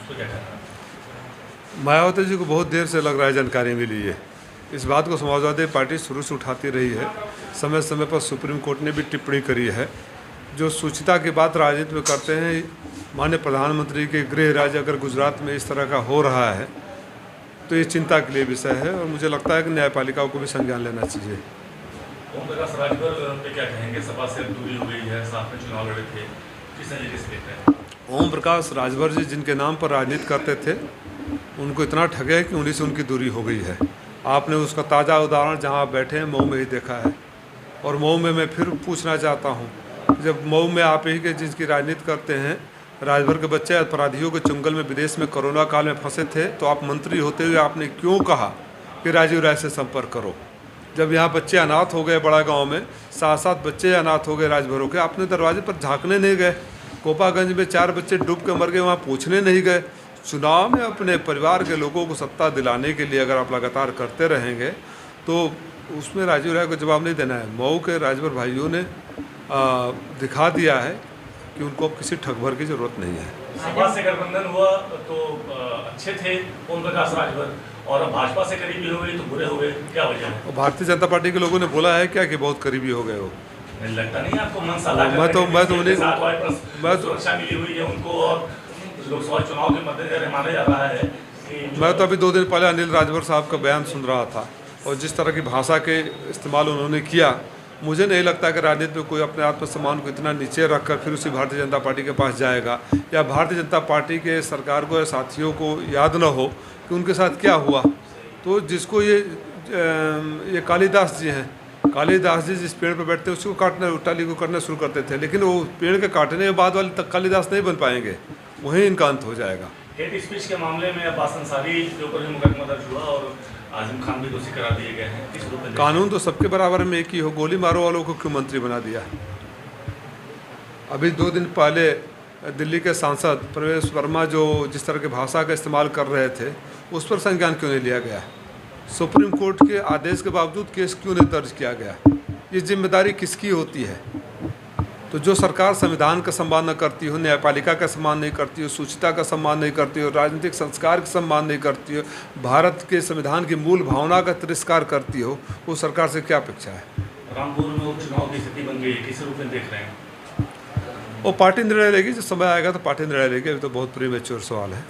तो क्या कहना है? मायावती जी को बहुत देर से लग रहा है जानकारी मिली है। इस बात को समाजवादी पार्टी शुरू से उठाती रही है। समय समय पर सुप्रीम कोर्ट ने भी टिप्पणी करी है। जो सूचिता की बात राजनीति में करते हैं, माननीय प्रधानमंत्री के गृह राज्य अगर गुजरात में इस तरह का हो रहा है तो ये चिंता के लिए विषय है और मुझे लगता है कि न्यायपालिकाओं को भी संज्ञान लेना चाहिए। ओम प्रकाश राजभर पे क्या कहेंगे? सभा से दूरी हो गई है, साथ में चुनाव लड़े थे, किस तरीके से देखते हैं? ओम प्रकाश राजभर जी जिनके नाम पर राजनीति करते थे, उनको इतना ठगे कि उन्हीं से उनकी दूरी हो गई है। आपने उसका ताज़ा उदाहरण जहां आप बैठे हैं मऊ में ही देखा है। और मऊ में मैं फिर पूछना चाहता हूं, जब मऊ में आप ही के जिसकी राजनीति करते हैं, राजभर के बच्चे अपराधियों के चुंगल में विदेश में कोरोना काल में फंसे थे, तो आप मंत्री होते हुए आपने क्यों कहा कि राजीव राय से संपर्क करो? जब यहाँ बच्चे अनाथ हो गए, बड़ा गांव में 7-7 बच्चे अनाथ हो गए राजभरों के, आपने दरवाजे पर झांकने नहीं गए। कोपागंज में 4 बच्चे डूब के मर गए, वहाँ पूछने नहीं गए। चुनाव में अपने परिवार के लोगों को सत्ता दिलाने के लिए अगर आप लगातार करते रहेंगे तो उसमें राजीव राय को जवाब नहीं देना है। मऊ के राजभर भाइयों ने दिखा दिया है कि उनको अब किसी ठगभर की जरूरत नहीं है। सपा से गठबंधन हुआ तो अच्छे थे ओम प्रकाश राजभर, और भाजपा से करीबी हो गई तो बुरे हो गए, क्या वजह है? भारतीय जनता पार्टी के लोगों ने बोला है क्या कि बहुत करीबी हो गए हो? लगता नहीं आपको? मन साधा मैं तो सुरक्षा मिली हुई है उनको, और लोकसभा चुनाव के मद्देनजर माना जा रहा है कि मैं तो अभी 2 दिन पहले अनिल राजभर साहब का बयान सुन रहा था और जिस तरह की भाषा के इस्तेमाल उन्होंने किया, मुझे नहीं लगता कि राजनीति में कोई अपने आत्मसम्मान को इतना नीचे रखकर फिर उसी भारतीय जनता पार्टी के पास जाएगा, या भारतीय जनता पार्टी के सरकार को या साथियों को याद न हो कि उनके साथ क्या हुआ। तो जिसको ये कालिदास जी हैं, कालिदास जी जिस पेड़ पर बैठते हैं उसको काटना, टाली को करना शुरू करते थे, लेकिन वो पेड़ के काटने के बाद वाले तक कालिदास नहीं बन पाएंगे, वहीं इनका अंत हो जाएगा। हेट स्पीच के मामले में अब्बास अंसारी के ऊपर भी मुकदमा दर्ज हुआ और आजम खान भी दोषी करार दिए गए हैं। किस रूप में? कानून तो सबके बराबर में एक ही हो, गोली मारो वालों को क्यों मंत्री बना दिया? अभी 2 दिन पहले दिल्ली के सांसद प्रवेश वर्मा जो जिस तरह की भाषा का इस्तेमाल कर रहे थे, उस पर संज्ञान क्यों नहीं लिया गया? सुप्रीम कोर्ट के आदेश के बावजूद केस क्यों नहीं दर्ज किया गया? ये जिम्मेदारी किसकी होती है? तो जो सरकार संविधान का सम्मान न करती हो, न्यायपालिका का सम्मान नहीं करती हो, सूचिता का सम्मान नहीं करती हो, राजनीतिक संस्कार का सम्मान नहीं करती हो, भारत के संविधान की मूल भावना का तिरस्कार करती हो, वो सरकार से क्या अपेक्षा है? रामपुर में उपचुनाव की स्थिति बन गई, किस रूप में देख रहे हैं? वो पार्टी निर्णय लेगी, जब समय आएगा तो पार्टी निर्णय लेगी। अभी तो बहुत प्रीमेच्योर सवाल है।